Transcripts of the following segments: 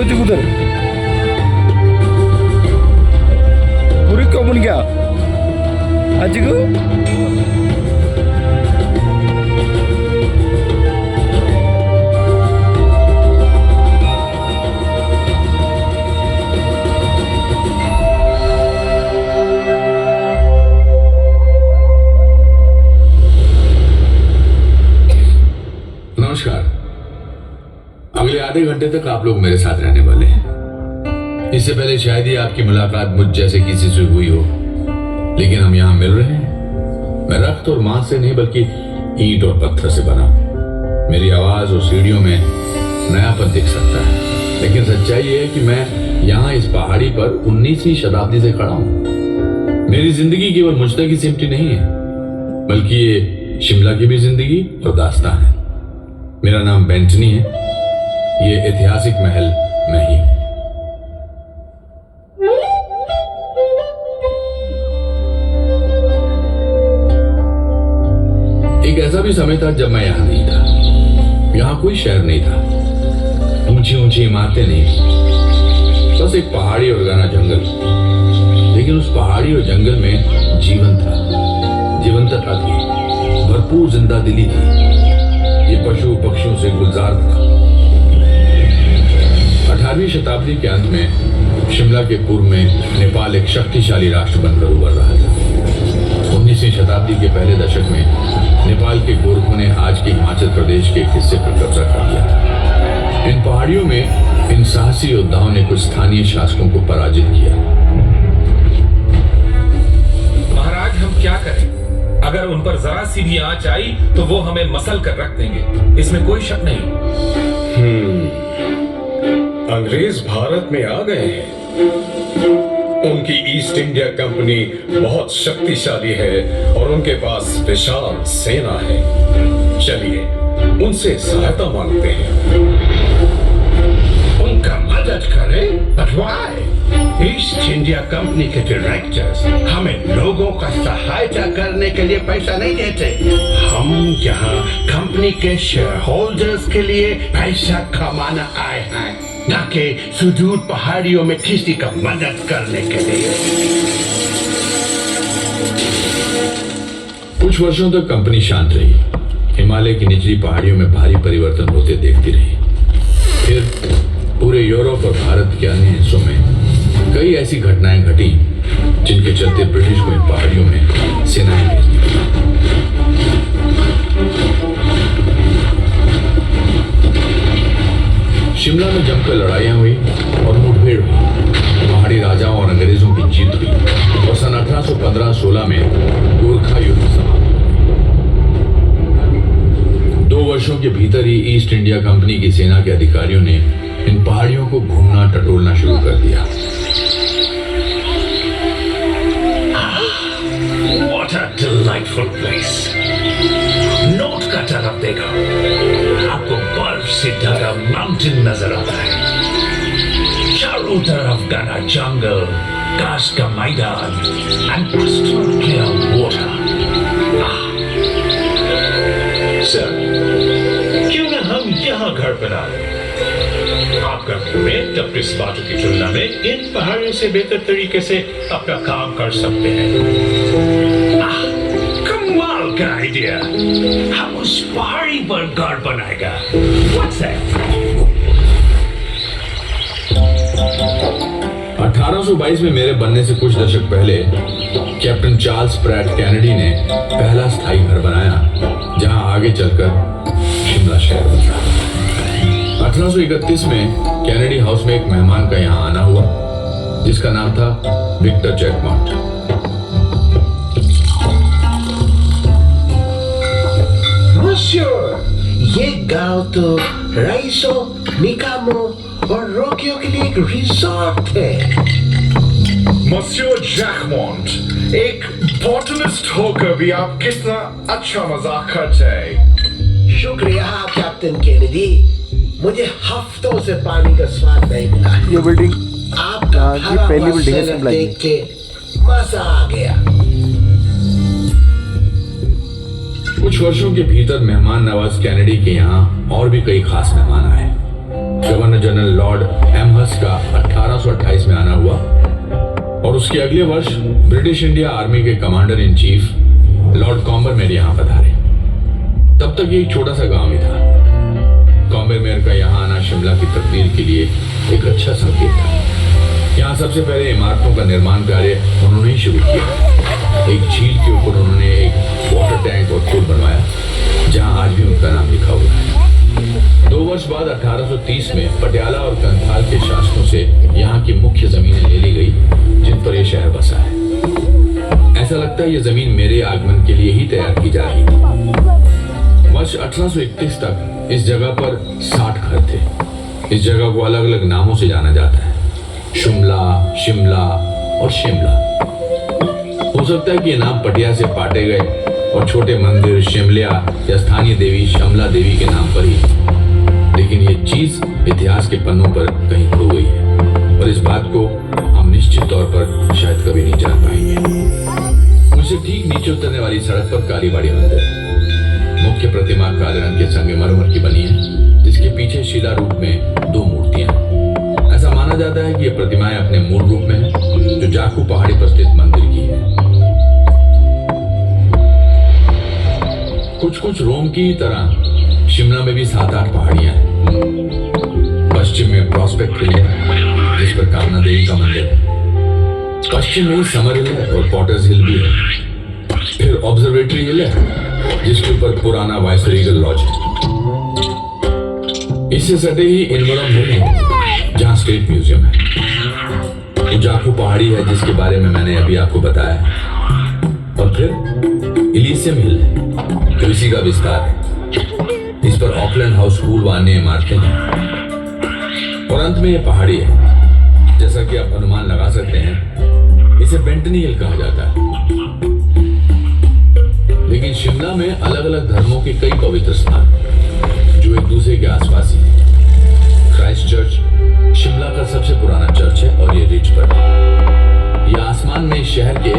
जी उधर पूरी कॉमन क्या आज को नमस्कार। अगले आधे घंटे तक आप लोग मेरे साथ रहने वाले हैं। इससे पहले शायद ही आपकी मुलाकात मुझ जैसे किसी से हुई हो, लेकिन हम यहाँ मिल रहे हैं। मैं रक्त और मांस से नहीं बल्कि ईंट और पत्थर से बना। मेरी आवाज और सीढ़ियों में नयापन दिख सकता है, लेकिन सच्चाई ये है कि मैं यहाँ इस पहाड़ी पर 19वीं शताब्दी से खड़ा हूँ। मेरी जिंदगी केवल मुझ तक ही सिमटी नहीं है, बल्कि ये शिमला की भी जिंदगी और दास्तां है। मेरा नाम बेंटनी है। ये ऐतिहासिक महल मैं ही हूं। एक ऐसा भी समय था जब मैं यहां नहीं था। यहां कोई शहर नहीं था, ऊंची ऊंची इमारतें नहीं, बस एक पहाड़ी और घना जंगल। लेकिन उस पहाड़ी और जंगल में जीवन था, जीवंतता थी, भरपूर जिंदा दिली थी। ये पशु पक्षियों से गुलजार था। 18वीं शताब्दी के अंत में शिमला के पूर्व में नेपाल एक शक्तिशाली राष्ट्र बनकर उभर रहा था। 19वीं शताब्दी के पहले दशक में नेपाल के गोरखों ने आज के हिमाचल प्रदेश के एक हिस्से पर कब्जा कर लिया था। इन पहाड़ियों में इन साहसी योद्धाओं ने कुछ स्थानीय शासकों को पराजित किया। महाराज, हम क्या करें? अगर उन पर जरा सी भी आंच आई तो वो हमें मसल कर रख देंगे, इसमें कोई शक नहीं। अंग्रेज भारत में आ गए हैं। उनकी ईस्ट इंडिया कंपनी बहुत शक्तिशाली है और उनके पास विशाल सेना है। चलिए उनसे सहायता मांगते हैं। उनका मदद करें? But why? East India company के डायरेक्टर्स हमें लोगों का सहायता करने के लिए पैसा नहीं देते। हम यहाँ कंपनी के शेयर होल्डर्स के लिए पैसा कमाना आए हैं, न कि सुदूर पहाड़ियों में किसी का मदद करने के लिए। कुछ वर्षों तक कंपनी शांत रही। हिमालय की निचली पहाड़ियों में भारी परिवर्तन होते देखती रही। फिर पूरे यूरोप और भारत के अन्य हिस्सों में कई ऐसी घटनाएं घटी जिनके चलते ब्रिटिश को इन पहाड़ियों में सेनाएं भेजनी पड़ी। शिमला में जमकर लड़ाइयां हुई और मुठभेड़ हुई। पहाड़ी राजाओं और अंग्रेजों की जीत हुई और सन 1815-16 में गोरखा युद्ध समाप्त हो गई। 2 वर्षों के भीतर ही ईस्ट इंडिया कंपनी की सेना के अधिकारियों ने इन पहाड़ियों को घूमना टटोलना शुरू कर दिया। What a delightful place! Note का तरफ देखो, आपको बर्फ से ढका माउंटेन नजर आता है। चारों तरफ घना जंगल, घास का मैदान and crystal clear water. Sir, क्यों न हम यहाँ घर बना लें? आपका पेमेंट अपने बातों की तुलना में इन पहाड़ियों से बेहतर तरीके से अपना काम कर सकते हैं। कमाल का आइडिया! हम उस पहाड़ी पर घर बनाएगा। What's that? 1822 में मेरे बनने से कुछ दशक पहले कैप्टन चार्ल्स प्रैट कैनेडी ने पहला स्थायी घर बनाया, जहां आगे चलकर शिमला शहर बना। 1831 में कैनेडी हाउस में एक मेहमान का यहाँ आना हुआ, जिसका नाम था विक्टर जैकमॉन्ट। Monsieur, ये गांव तो रईसों, निकामों और रोगियों के लिए एक रिसोर्ट है। मसियो जैकमॉन्ट, एक बॉटनिस्ट होकर भी आप कितना अच्छा मजाक करते हैं। शुक्रिया कैप्टन केनेडी, मुझे हफ्तों से पानी का स्वाद नहीं मिला है। ये बिल्डिंग आपका ये पहली बिल्डिंग है शिमला की। देख के मजा आ गया। कुछ वर्षों के भीतर मेहमान नवाज कैनेडी के यहाँ और भी कई खास मेहमान आए। गवर्नर जनरल लॉर्ड एमहर्स्ट का 1828 में आना हुआ और उसके अगले वर्ष ब्रिटिश इंडिया आर्मी के कमांडर इन चीफ लॉर्ड कॉम्बरमेयर यहाँ पधारे। तब तक ये एक छोटा सा गांव ही था। कॉम्बरमेयर का यहाँ आना शिमला की तकदीर के लिए एक अच्छा संकेत था। यहाँ सबसे पहले इमारतों का निर्माण कार्य उन्होंने ही शुरू किया। एक झील के ऊपर उन्होंने एक वाटर टैंक और पुल बनवाया, जहाँ आज भी उनका नाम लिखा हुआ है। 2 वर्ष बाद 1830 में पटियाला और कंथाल के शासकों से यहाँ की मुख्य जमीनें ले ली गई, जिन पर यह शहर बसा है। ऐसा लगता है ये जमीन मेरे आगमन के लिए ही तैयार की जा रही थी। वर्ष 1831 तक इस जगह पर 60 घर थे। इस जगह को अलग अलग नामों से जाना जाता है, शुमला, शिमला और शिमला। हो सकता है कि ये नाम पटिया से पाटे गए और छोटे मंदिर शिमलिया या स्थानीय देवी शमला देवी के नाम पर ही, लेकिन ये चीज इतिहास के पन्नों पर कहीं खो गई है और इस बात को हम निश्चित तौर पर शायद कभी नहीं जान पाएंगे। मुझसे ठीक नीचे उतरने वाली सड़क पर कालीबाड़ी मंदिर है। मुख्य प्रतिमा काले रंग के संगमरमर की बनी है, जिसके पीछे शिला रूप में 2 मूर्तियां हैं। ऐसा माना जाता है कि ये प्रतिमाएं अपने मूल रूप में हैं, जो जाखू पहाड़ी पर स्थित मंदिर की है। कुछ रोम की तरह शिमला में भी 7-8 पहाड़ियां हैं। पश्चिम में प्रॉस्पेक्ट हिल है, जिस पर कामना देवी का मंदिर है। पश्चिम में समर हिल है और पॉटर्स हिल भी है। फिर ऑब्जर्वेटरी हिल है, जिसके ऊपर पुराना वाइसरीगल लॉज है। इससे सटे ही इनवरम हिल है, जहां स्टेट म्यूजियम है। जाखू पहाड़ी है, जिसके बारे में मैंने अभी आपको बताया। और फिर इलीसियम हिल है, जो इसी का विस्तार है। इस पर ऑकलैंड हाउस स्कूल व अन्य इमारतें हैं। और अंत में यह पहाड़ी है। जैसा कि आप अनुमान लगा सकते हैं, इसे बेंटनी हिल कहा जाता है। लेकिन शिमला में अलग अलग धर्मों के कई पवित्र स्थान जो एक दूसरे के आसपास ही हैं। क्राइस्ट चर्च शिमला का सबसे पुराना चर्च है और ये रिज पर है। यह आसमान में शहर के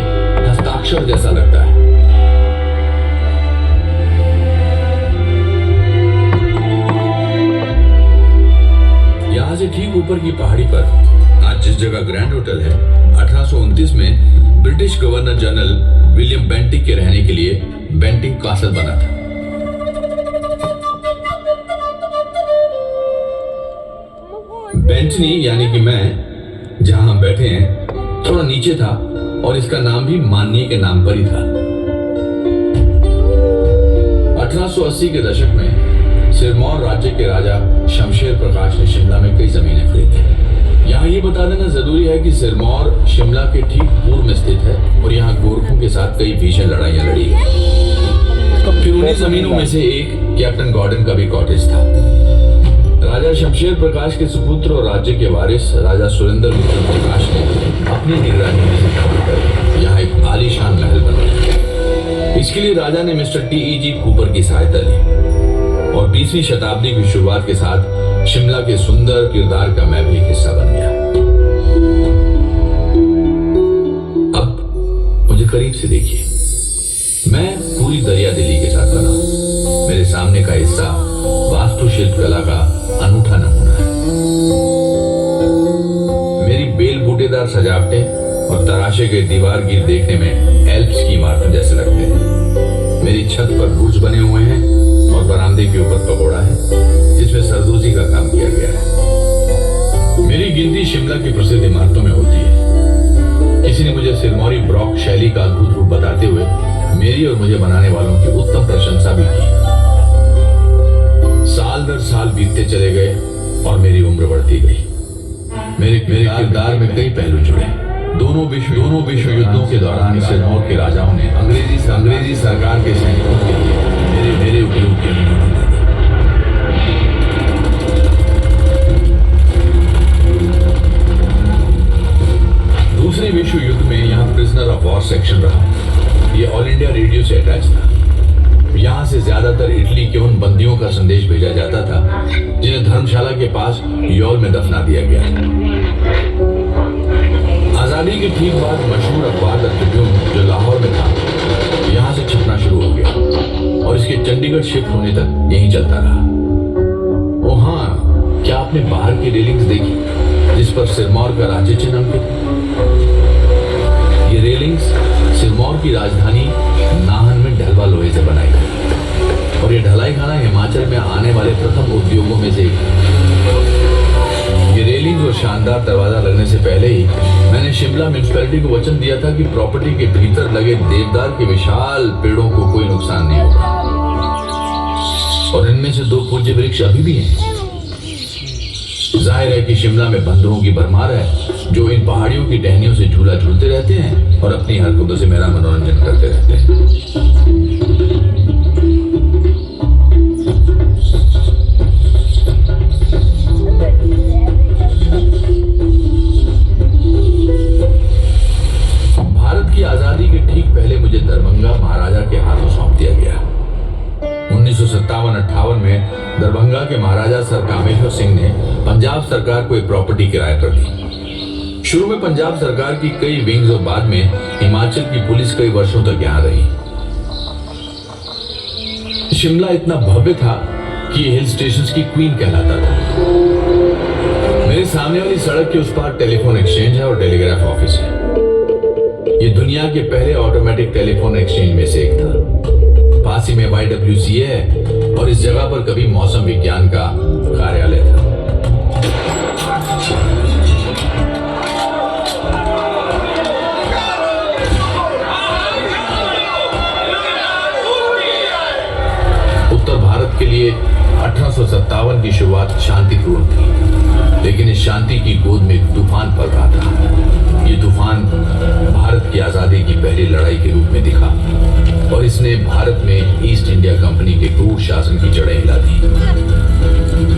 हस्ताक्षर जैसा लगता है। यहां से ठीक ऊपर की पहाड़ी पर आज जिस जगह ग्रैंड होटल है, 1829 में British governor general William Bentinck के रहने के लिए बेंटिक कासल बना था। बेंटनी यानी कि मैं जहां हम बैठे हैं, थोड़ा नीचे था और इसका नाम भी माननीय के नाम पर ही था। 1880 के दशक में सिरमौर राज्य के राजा शमशेर प्रकाश ने शिमला में कई जमीनें खरीदी। यहाँ ये बता देना जरूरी है कि सिरमौर शिमला के ठीक पूर्व में स्थित है और यहाँ गोरखों के साथ कई भीषण लड़ाइयाँ लड़ी गई। फिर उन्हीं जमीनों में से एक कैप्टन गॉर्डन का भी कॉटेज था। राजा शमशेर प्रकाश के सुपुत्र और राज्य के वारिस राजा सुरेंद्र मित्र प्रकाश ने अपनी निगरानी में यहाँ एक आलीशान महल बनवाया। इसके लिए राजा ने मिस्टर टीईजी कूपर की सहायता ली और 20वीं शताब्दी की शुरुआत के साथ शिमला के सुंदर किरदार का मैं भी हिस्सा बन गया। अब मुझे करीब से देखिए, मैं पूरी दरिया दिली के साथ बना हूं। मेरे सामने का हिस्सा वास्तुशिल्प कला का अनूठा नमूना है। मेरी बेल बूटेदार सजावटें और तराशे गए दीवार गिर देखने में एल्प्स की इमारतें जैसे लगते हैं। मेरी छत पर बुर्ज बने हुए हैं और बरामदे के ऊपर पगोड़ा है, जिसमें सरदोजी का काम किया गया है। मेरी गिनती शिमला की प्रसिद्ध इमारतों में होती है। किसी ने मुझे सिरमौरी ब्रॉक शैली का अद्भुत रूप बताते हुए मेरी और मुझे बनाने वालों की उत्तम प्रशंसा भी की। साल दर साल बीतते चले गए और मेरी उम्र बढ़ती गई। मेरे किरदार में कई पहलू जुड़े। दोनों विश्व युद्धों के दौरान सिरमौर के राजाओं ने अंग्रेजी सरकार के सैनिकों के लिए मेरे उपयोग की अनुमति दी। दूसरे विश्व युद्ध में यहाँ प्रिजनर ऑफ वॉर सेक्शन रहा। ये ऑल इंडिया रेडियो से अटैच था। यहाँ से ज्यादातर इटली के उन बंदियों का संदेश भेजा जाता था जिन्हें धर्मशाला के पास यौल में दफना दिया गया। आजादी के ठीक बाद मशहूर अखबार द ट्रिब्यून, जो लाहौर में था, यहाँ से छपना शुरू हो गया और इसके चंडीगढ़ शिफ्ट होने तक यहीं चलता रहा। ओ हाँ, क्या आपने बाहर की रेलिंग्स देखी जिस पर सिरमौर का राज्य चिन्ह अंकित है? ये रेलिंग्स सिरमौर की राजधानी नाहन में ढलवा लोहे से बनाई गई और ये ढलाई खाना हिमाचल में आने वाले प्रथम उद्योगों में से एक है। ये रेलिंग्स और शानदार दरवाजा लगने से पहले ही मैंने शिमला म्युनिसिपैलिटी को वचन दिया था कि प्रॉपर्टी के भीतर लगे देवदार के विशाल पेड़ों को कोई नुकसान नहीं होगा और इनमें से 2 पूज्य वृक्ष अभी भी हैं। जाहिर है कि शिमला में बंदरों की भरमार है जो इन पहाड़ियों की टहनियों से झूला झूलते रहते हैं और अपनी हरकतों से मेरा मनोरंजन करते रहते हैं। भारत की आजादी के ठीक पहले मुझे दरभंगा महाराजा के हाथों सौंप दिया गया। 1957-58 में दरभंगा के महाराजा सर कामेश्वर सिंह ने पंजाब सरकार को एक प्रॉपर्टी किराए पर दी। शुरू में पंजाब सरकार की कई विंग्स और बाद में हिमाचल की पुलिस कई वर्षों तक यहां रही। शिमला इतना भव्य था कि ये हिल स्टेशंस की क्वीन कहलाता था। मेरे सामने वाली सड़क के उस पार टेलीफोन एक्सचेंज है और टेलीग्राफ ऑफिस है। ये दुनिया के पहले ऑटोमेटिक टेलीफोन एक्सचेंज में से एक था। पास ही में YWCA है और इस जगह पर कभी मौसम विज्ञान का कार्यालय था। उत्तर भारत के लिए 1857 की शुरुआत शांतिपूर्ण थी, लेकिन इस शांति की गोद में एक तूफान पड़ रहा था। ये तूफान भारत की आजादी की पहली लड़ाई के रूप में दिखा और इसने भारत में ईस्ट इंडिया कंपनी के क्रूर शासन की जड़ें हिला दी।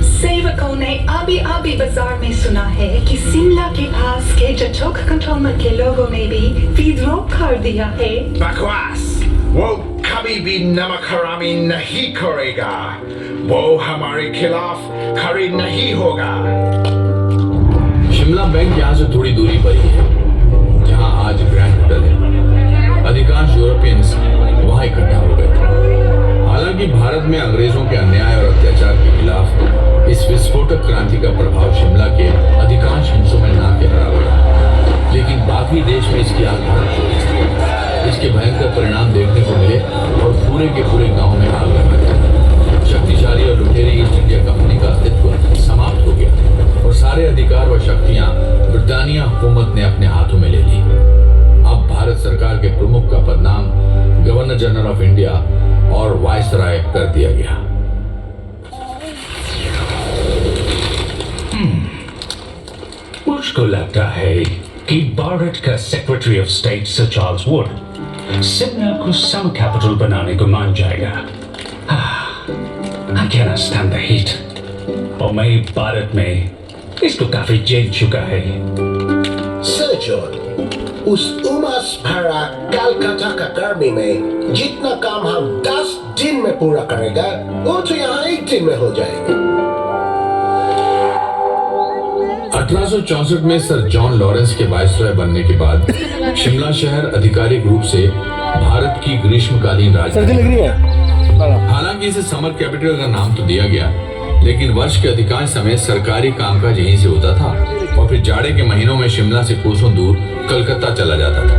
सेवकों ने अभी बाजार में सुना है कि शिमला के पास के चचोक कंटोनमेंट के लोगों ने भी विद्रोह कर दिया है। बकवास, वो कभी भी नमक हरामी नहीं करेगा। वो हमारे खिलाफ खड़े नहीं होगा। शिमला बैंक यहाँ से थोड़ी दूरी पर ही है, जहाँ आज ग्रैंड होटल है। अधिकांश यूरोपियंस वहाँ इकट्ठा हो गए थे। हालांकि भारत में अंग्रेजों के अन्याय और अत्याचार के खिलाफ इस विस्फोटक क्रांति का प्रभाव शिमला के अधिकांश हिस्सों में ना के बराबर है, लेकिन बाकी देश में इसकी आग भड़क चुकी थी। इसके भयंकर परिणाम देखने को मिले और पूरे के पूरे गांव में आग लगा दी। शक्तिशाली और लुटेरी ईस्ट इंडिया कंपनी का अस्तित्व समाप्त हो गया और सारे अधिकार व शक्तियां ब्रिटानिया हुकूमत ने अपने हाथों में ले ली। अब भारत सरकार के प्रमुख का पदनाम गवर्नर जनरल ऑफ इंडिया और वायसराय कर दिया गया। मुझको लगता है कि भारत का secretary of state sir Charles Wood Shimla को समर कैपिटल बनाने को मान जाएगा। I cannot stand the heat। और मैं भारत में इसको काफी झेल चुका है। सर जॉन, उस उमस भरा कलकत्ता का गर्मी में जितना काम हम 10 दिन में पूरा करेगा वो तो यहाँ 1 दिन में हो जाएगा। 1864 में सर जॉन लॉरेंस के वायसराय बनने के बाद शिमला शहर आधिकारिक रूप से भारत की ग्रीष्मकालीन राजधानी लग रही है। हालांकि इसे समर कैपिटल का नाम तो दिया गया, लेकिन वर्ष के अधिकांश समय सरकारी कामकाज यहीं से होता था और फिर जाड़े के महीनों में शिमला से कोसों दूर कलकत्ता चला जाता था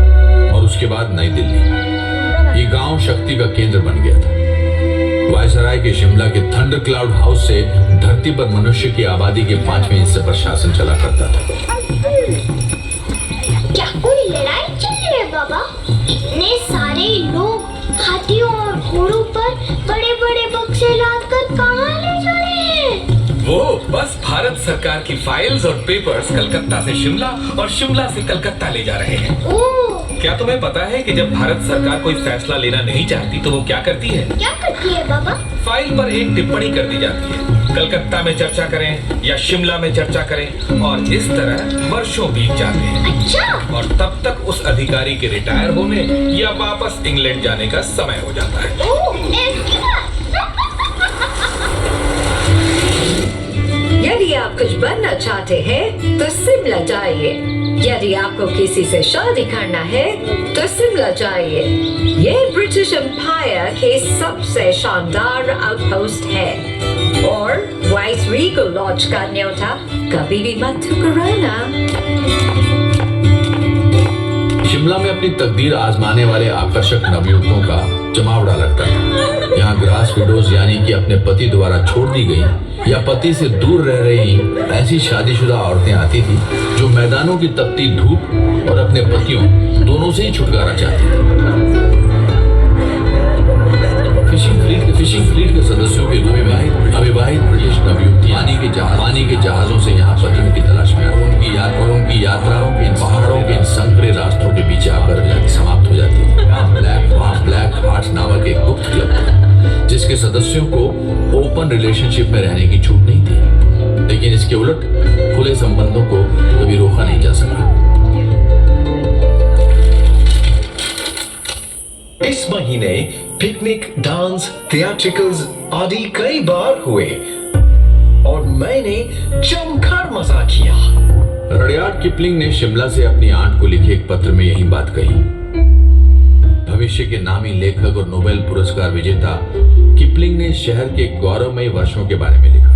और उसके बाद नई दिल्ली। ये गांव शक्ति का केंद्र बन गया था। वायसराय के शिमला के थंडर क्लाउड हाउस से धरती पर मनुष्य की आबादी के 5वें हिस्से पर शासन चला करता था। क्या कोई लड़ाई चल रही है बाबा? इतने सारे लोग हाथियों और घोड़ों पर बड़े बड़े बक्से लादकर कहाँ ले जा रहे हैं? वो बस भारत सरकार की फाइल्स और पेपर्स कलकत्ता से शिमला और शिमला से कलकत्ता ले जा रहे हैं। ओह, क्या तुम्हें पता है कि जब भारत सरकार कोई फैसला लेना नहीं चाहती तो वो क्या करती है? क्या करती है बाबा? फाइल पर एक टिप्पणी कर दी जाती है। कलकत्ता में चर्चा करें या शिमला में चर्चा करें और इस तरह वर्षों बीत जाते हैं। अच्छा। और तब तक उस अधिकारी के रिटायर होने या वापस इंग्लैंड जाने का समय हो जाता है। ओह, ऐसी बात। यदि आप कुछ बनना चाहते हैं तो शिमला जाइए। यदि आपको किसी से शादी करना है तो शिमला जाइए। ये ब्रिटिश एम्पायर के सबसे शानदार आउटपोस्ट है और वाइसराय को लॉन्च करने उठा, कभी भी मत ठुकराना। शिमला में अपनी तकदीर आजमाने वाले आकर्षक नवयुवकों का जमावड़ा लगता है। यहाँ ग्रास विडोज यानी कि अपने पति द्वारा छोड़ दी गई या पति से दूर रह रही ऐसी शादीशुदा औरतें आती थी जो मैदानों की तपती धूप और अपने पतियों दोनों से ही छुटकारा चाहती थी। फिशिंग फ्लीट के सदस्यों के रूप में अविवाहित ब्रिटिश नवयुवती पानी के जहाजों से यहाँ पतियों की तलाश में उनकी यात्राओं के इन पहाड़ों के इन संकरे रास्तों के बीच आकर समाप्त हो जाती है। वहाँ ब्लैक हार्ट नामक एक गुप्त क्लब था जिसके सदस्यों को ओपन रिलेशनशिप में रहने की छूट नहीं थी, लेकिन इसके उलट खुले संबंधों को कभी रोका नहीं जा सका। इस महीने पिकनिक, डांस, थिएट्रिकल्स आदि कई बार हुए और मैंने जमकर मजा किया। रडियार्ड किपलिंग ने शिमला से अपनी आंट को लिखे एक पत्र में यही बात कही। भविष्य के नामी लेखक और नोबेल पुरस्कार विजेता किपलिंग ने शहर के गौरवमयी वर्षों के बारे में लिखा।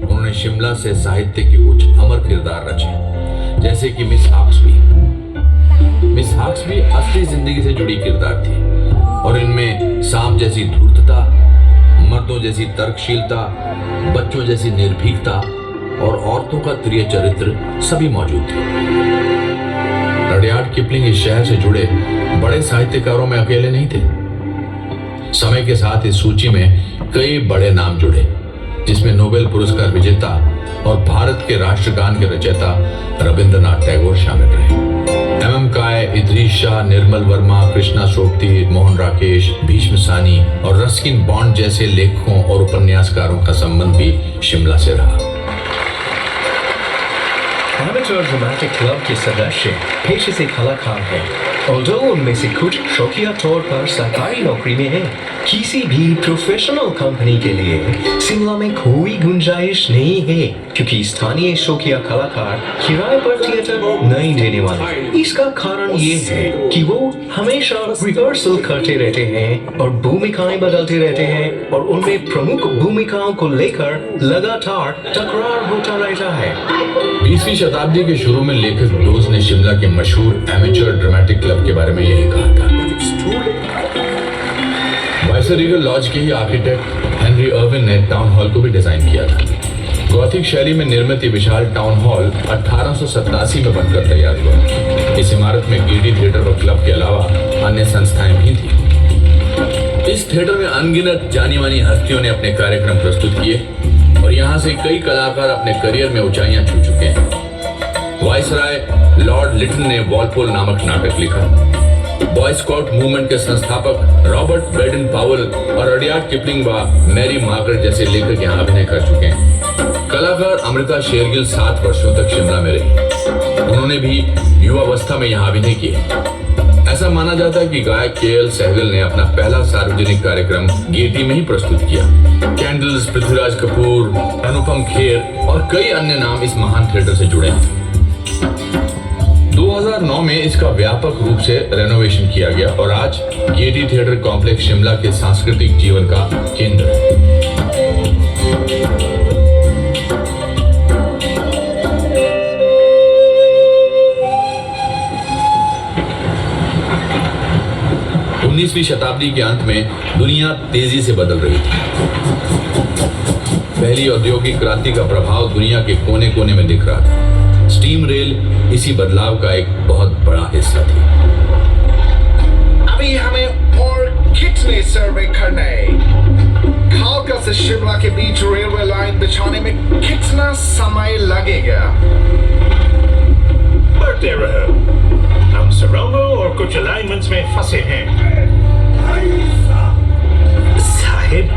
उन्होंने शिमला से साहित्य के कुछ अमर किरदार रचे, जैसे कि मिस हाक्सबी असली जिंदगी से जुड़ी किरदार थी और इनमें सांप जैसी धूर्तता, मर्दों जैसी तर्कशीलता, बच्चों जैसी निर्भीकता और औरतों का प्रिय चरित्र सभी मौजूद थे। रडियार्ड किपलिंग इस शहर से जुड़े बड़े साहित्यकारों में अकेले नहीं थे। समय के साथ इस सूची में कई बड़े नाम जुड़े, जिसमें नोबेल पुरस्कार विजेता और भारत के राष्ट्रगान के रचयिता रविंद्रनाथ टैगोर शामिल रहे। एम काय, इदरीश शाह, निर्मल वर्मा, कृष्णा सोबती, मोहन राकेश, भीष्म सानी और रस्किन बॉन्ड जैसे लेखकों और उपन्यासकारों का संबंध भी शिमला से रहा। एमेच्योर ड्रामेटिक क्लब के सदस्य पेशे से कलाकार हैं, although उनमें से कुछ शौकिया तौर पर सरकारी नौकरी में हैं। किसी भी प्रोफेशनल कंपनी के लिए शिमला में कोई गुंजाइश नहीं है, क्योंकि स्थानीय शौकिया कलाकार किराए पर थिएटर नहीं देने वाले। इसका कारण ये है कि वो हमेशा रिहर्सल करते रहते हैं और भूमिकाएं बदलते रहते हैं और उनमें प्रमुख भूमिकाओं को लेकर लगातार तकरार होता रहता है। 20वीं शताब्दी के शुरू में लेखक डोज ने शिमला के मशहूर एमेच्योर ड्रामेटिक क्लब के बारे में यही कहा था। वाइसरेगल लॉज के ही आर्किटेक्ट हेनरी अर्विन ने टाउन हॉल को भी डिजाइन किया था। गॉथिक शैली में निर्मित ये विशाल टाउन हॉल 1887 में बनकर तैयार हुआ। इस इमारत में गेटी थिएटर और क्लब के अलावा अन्य संस्थाएं भी थी। इस थिएटर में अनगिनत जानी मानी हस्तियों ने अपने कार्यक्रम प्रस्तुत किए और यहाँ से कई कलाकार अपने करियर में ऊंचाइयां छू चुके हैं। वाइसराय लॉर्ड लिटन ने वॉलपोल नामक नाटक लिखा। बॉय स्काउट मूवमेंट के संस्थापक रॉबर्ट बेडन पावल और रडियार्ड किपलिंग व मैरी मार्गरेट जैसे लेखक यहाँ अभिनय कर चुके हैं। कलाकार अमृता शेरगिल 7 वर्षों तक शिमला में रही। उन्होंने भी युवावस्था में यहाँ अभिनय किया। ऐसा माना जाता है कि गायक के.एल. सहगल ने अपना पहला सार्वजनिक कार्यक्रम गेटी में ही प्रस्तुत किया। कैंडल्स, पृथ्वीराज कपूर, अनुपम खेर और कई अन्य नाम इस महान थिएटर से जुड़े हैं। 2009 में इसका व्यापक रूप से रेनोवेशन किया गया और आज गेटी थिएटर कॉम्प्लेक्स शिमला के सांस्कृतिक जीवन का केंद्र है। उन्नीसवीं शताब्दी के अंत में दुनिया तेजी से बदल रही थी। पहली औद्योगिक क्रांति का प्रभाव दुनिया के कोने कोने में दिख रहा था। स्टीम रेल इसी बदलाव का एक बहुत बड़ा हिस्सा थी। अभी हमें और कितने सर्वे करने? कालका से शिमला के बीच रेलवे लाइन बिछाने में कितना समय लगेगा? बढ़ते रहो, हम सराउंडों और कुछ अलाइनमेंट्स में फंसे हैं। साहिब,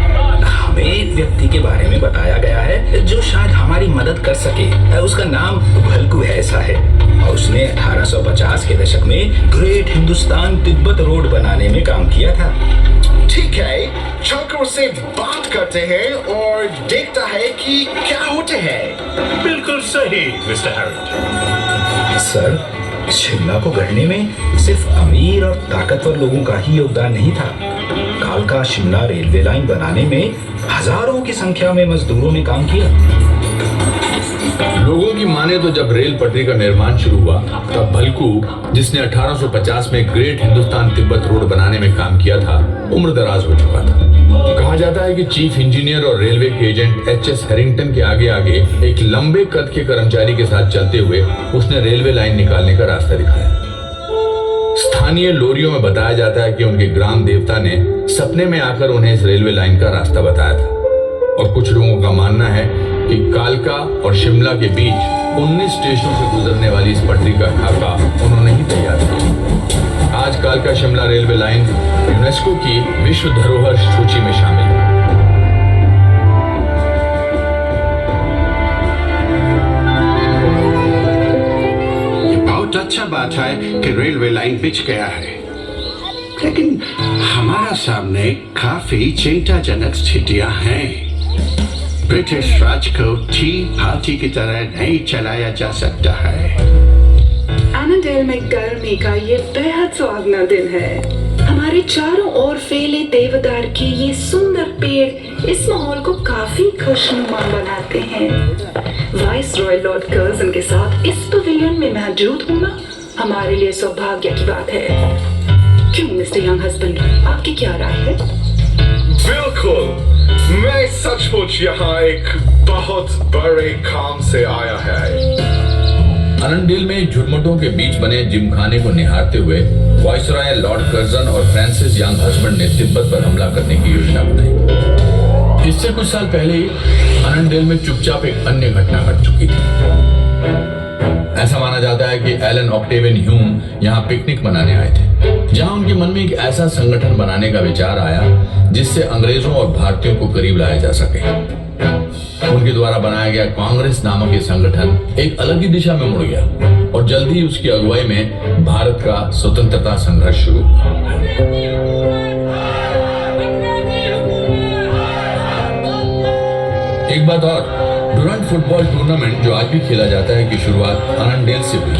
हमें एक व्यक्ति के बारे में बताया गया है जो शायद हमारी मदद कर सके। उसका नाम भलकू ऐसा है और उसने 1850 के दशक में ग्रेट हिंदुस्तान तिब्बत रोड बनाने में काम किया था। ठीक है, चलकर उससे बात करते हैं और देखता है कि क्या होते हैं। बिल्कुल सही मिस्टर हैरिट। सर, शिमला को गढ़ने में सिर्फ अमीर और ताकतवर लोगों का ही योगदान नहीं था। कालका शिमला रेलवे लाइन बनाने में हजारों की संख्या में मजदूरों ने काम किया। लोगों की माने तो जब रेल पटरी का निर्माण शुरू हुआ तब भलकू, जिसने 1850 में ग्रेट हिंदुस्तान तिब्बत रोड बनाने में काम किया था, उम्र दराज हो चुका था। कहा जाता है कि चीफ इंजीनियर और रेलवे के एजेंट एच.एस. हैरिंगटन के आगे आगे एक लंबे कद के कर्मचारी के साथ चलते हुए उसने रेलवे लाइन निकालने का रास्ता दिखाया। स्थानीय लोरियों में बताया जाता है कि उनके ग्राम देवता ने सपने में आकर उन्हें इस रेलवे लाइन का रास्ता बताया था। और कुछ लोगों का मानना है कि कालका और शिमला के बीच 19 स्टेशनों से गुजरने वाली इस पटरी का खाका उन्होंने ही तैयार किया। आज कालका शिमला रेलवे लाइन यूनेस्को की विश्व धरोहर सूची में शामिल है। ये बहुत अच्छा बात है कि रेलवे लाइन बिछ गया है, लेकिन हमारा सामने काफी चिंताजनक स्थितियां हैं। ब्रिटिश राज को टी पार्टी की तरह नहीं चलाया जा सकता है। एनाडेल में गर्मी का ये बेहद सुहावना दिन है। हमारे चारों ओर फैले देवदार के ये सुंदर पेड़ इस माहौल को काफी खुशनुमा बनाते हैं। वाइस रॉय लॉर्ड कर्जन के साथ इस पवेलियन में मौजूद होना हमारे लिए सौभाग्य की बात है। क्यों मिस्टर यंग हस्बैंड, आपकी क्या राय है? बिल्कुल, मैं सचमुच यहाँ एक बहुत बड़े काम से आया है। अनंडेल में झुरमुटों के बीच बने जिमखाने को निहारते हुए वाइसरॉय लॉर्ड कर्जन और फ्रांसिस यंग हस्बैंड ने तिब्बत पर हमला करने की योजना बनाई। इससे कुछ साल पहले ही अनंडेल में चुपचाप एक अन्य घटना घट चुकी थी। ऐसा माना जाता है कि एलन ऑक्टेवियन ह्यूम यहाँ पिकनिक मनाने आए थे, जहाँ उनके मन में एक ऐसा संगठन बनाने का विचार आया जिससे अंग्रेजों और भारतीयों को करीब लाया जा सके। उनके द्वारा बनाया गया कांग्रेस नामक ये संगठन एक अलग ही दिशा में मुड़ गया और जल्दी ही उसकी अगुवाई में भारत का स्वतंत्रता संघर्ष शुरू हुआ। एक बात और, डुरंट फुटबॉल टूर्नामेंट जो आज भी खेला जाता है की शुरुआत अनंडेल से हुई।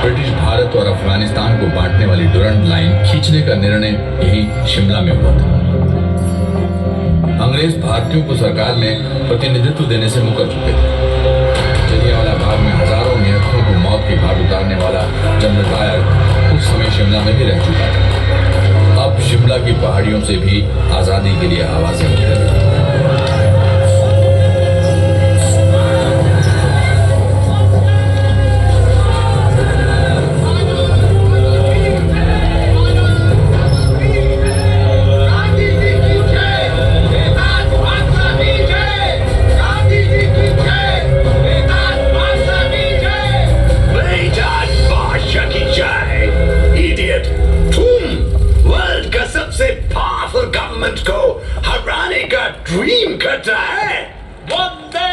ब्रिटिश भारत और अफगानिस्तान को बांटने वाली डुरंट लाइन खींचने का निर्णय यही शिमला में हुआ था। अंग्रेज भारतीयों को सरकार में प्रतिनिधित्व देने से मुकर चुके थे। जलियांवाला बाग में हजारों निहत्थों को मौत के घाट उतारने वाला जनरल डायर उस समय शिमला में भी रह चुका था। अब शिमला की पहाड़ियों से भी आजादी के लिए आवाजें उठ रही। ड्रीम करता है। वंदे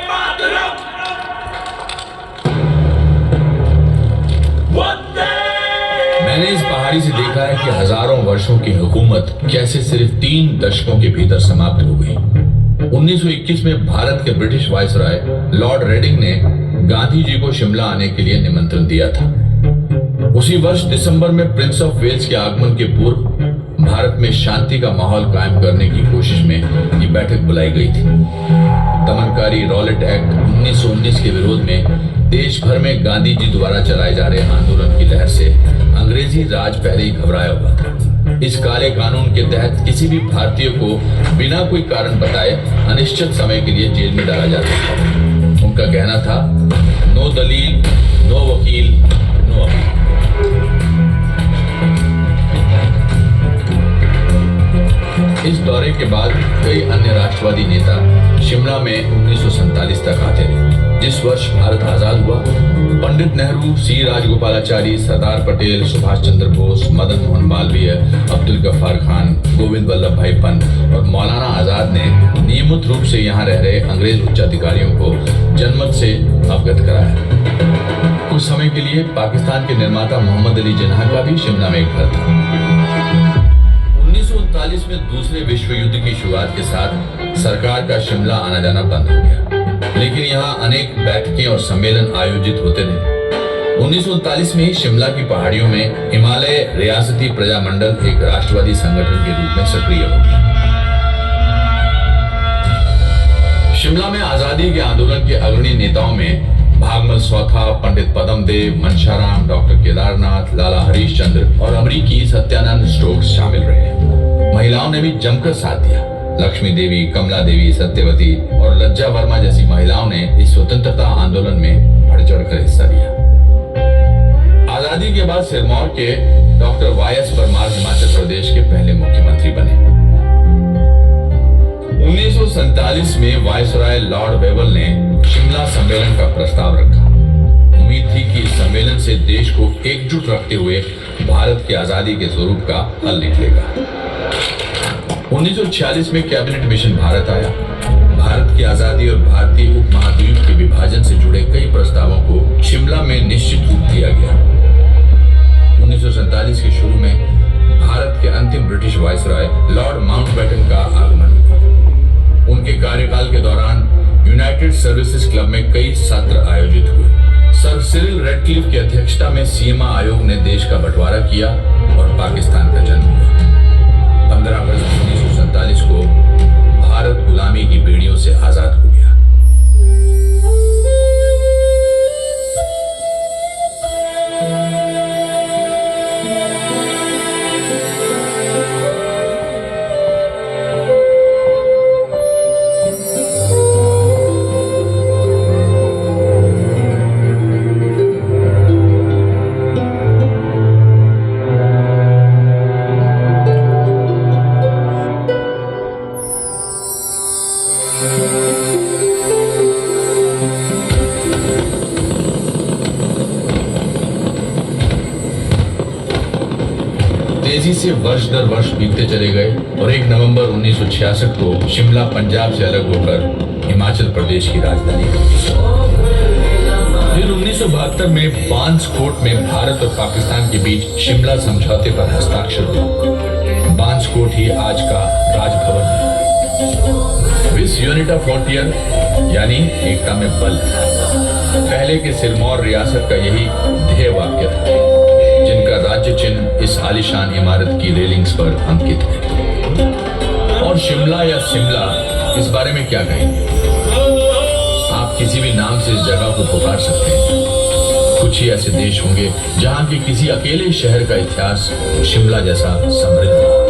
मातरम, वंदे। मैंने इस पहाड़ी से देखा है कि हजारों वर्षों की हुकूमत कैसे सिर्फ 3 दशकों के भीतर समाप्त हो गई। 1921 में भारत के ब्रिटिश वाइसरॉय लॉर्ड रेडिंग ने गांधी जी को शिमला आने के लिए निमंत्रण दिया था। उसी वर्ष दिसंबर में प्रिंस ऑफ वेल्स के आगमन के पूर्व भारत में शांति का माहौल कायम करने की कोशिश में ये बैठक बुलाई गई थी। दमनकारी रॉलेट एक्ट 1919 के विरोध में देश भर में गांधी जी द्वारा चलाए जा रहे आंदोलन की लहर से अंग्रेजी राज पहले ही घबराया हुआ था। इस काले कानून के तहत किसी भी भारतीय को बिना कोई कारण बताए अनिश्चित समय के लिए जेल में डाला जा सकता था। उनका कहना था, नो दलील, नो वकील, नो अपील। इस दौरे के बाद कई अन्य राष्ट्रवादी नेता शिमला में 1947 तक आते रहे। जिस वर्ष भारत आजाद हुआ, पंडित नेहरू, सी राजगोपालाचारी, सरदार पटेल, सुभाष चंद्र बोस, मदन मोहन मालवीय, अब्दुल गफ्फार खान, गोविंद वल्लभ भाई पंत और मौलाना आजाद ने नियमित रूप से यहाँ रह रहे अंग्रेज उच्चाधिकारियों को जनमत से अवगत कराया। कुछ समय के लिए पाकिस्तान के निर्माता मोहम्मद अली जिन्ना का भी शिमला में एक घर था। 1939 में दूसरे विश्व युद्ध की शुरुआत के साथ सरकार का शिमला आना जाना बंद हो गया, लेकिन यहाँ अनेक बैठकें और सम्मेलन आयोजित होते रहे। 1939 में शिमला की पहाड़ियों में हिमालय रियासती प्रजामंडल एक राष्ट्रवादी संगठन के रूप में सक्रिय हो गया। शिमला में आजादी के आंदोलन के अग्रणी नेताओं में भागमल सौथा, पंडित पदम देव, मनशाराम, डॉक्टर केदारनाथ, लाला हरीश चंद्र और अमरीकी सत्यानंद स्टोक्स शामिल रहे। महिलाओं ने भी जमकर साथ दिया। लक्ष्मी देवी, कमला देवी, सत्यवती और लज्जा वर्मा जैसी महिलाओं ने इस स्वतंत्रता आंदोलन में बढ़ चढ़कर हिस्सा लिया। आजादी के बाद सिरमौर के डॉक्टर वाईएस परमार हिमाचल प्रदेश के पहले मुख्यमंत्री बने। 1947 में वायसराय लॉर्ड वेवल ने शिमला सम्मेलन का प्रस्ताव रखा। उम्मीद थी कि इस सम्मेलन से देश को एकजुट रखते हुए भारत की आजादी के स्वरूप का हल निकलेगा। 1946 में कैबिनेट मिशन भारत आया। भारत की आजादी और भारतीय उपमहाद्वीप के विभाजन से जुड़े कई प्रस्तावों को शिमला में निश्चित रूप दिया गया। 1947 के शुरू में भारत के अंतिम ब्रिटिश वायसराय लॉर्ड माउंटबेटन का आगमन हुआ। उनके कार्यकाल के दौरान यूनाइटेड सर्विसेज क्लब में कई सत्र आयोजित हुए। सर सिरिल रेडक्लिफ की अध्यक्षता में सीमा आयोग ने देश का बंटवारा किया और पाकिस्तान का जन्म हुआ। 15 अगस्त 1947 को भारत गुलामी की बेड़ियों से आजाद हो गया। तेजी से वर्ष दर वर्ष बीतते चले गए और 1 नवंबर 1966 को शिमला पंजाब से अलग होकर हिमाचल प्रदेश की राजधानी बनी। फिर 1972 में बांसकोट में भारत और पाकिस्तान के बीच शिमला समझौते पर हस्ताक्षर हुआ। बांसकोट ही आज का राजभवन है। विस यूनिटा फोर्टियर यानी एकता में बल। पहले के सिरमौर रियासत का यही ध्येय वाक्य था, जिनका राज्य चिन्ह इस आलीशान इमारत की रेलिंग्स पर अंकित है। और शिमला या शिमला, इस बारे में क्या कहेंगे? आप किसी भी नाम से इस जगह को पुकार सकते हैं। कुछ ही ऐसे देश होंगे जहां के किसी अकेले शहर का इतिहास शिमला जैसा समृद्ध है।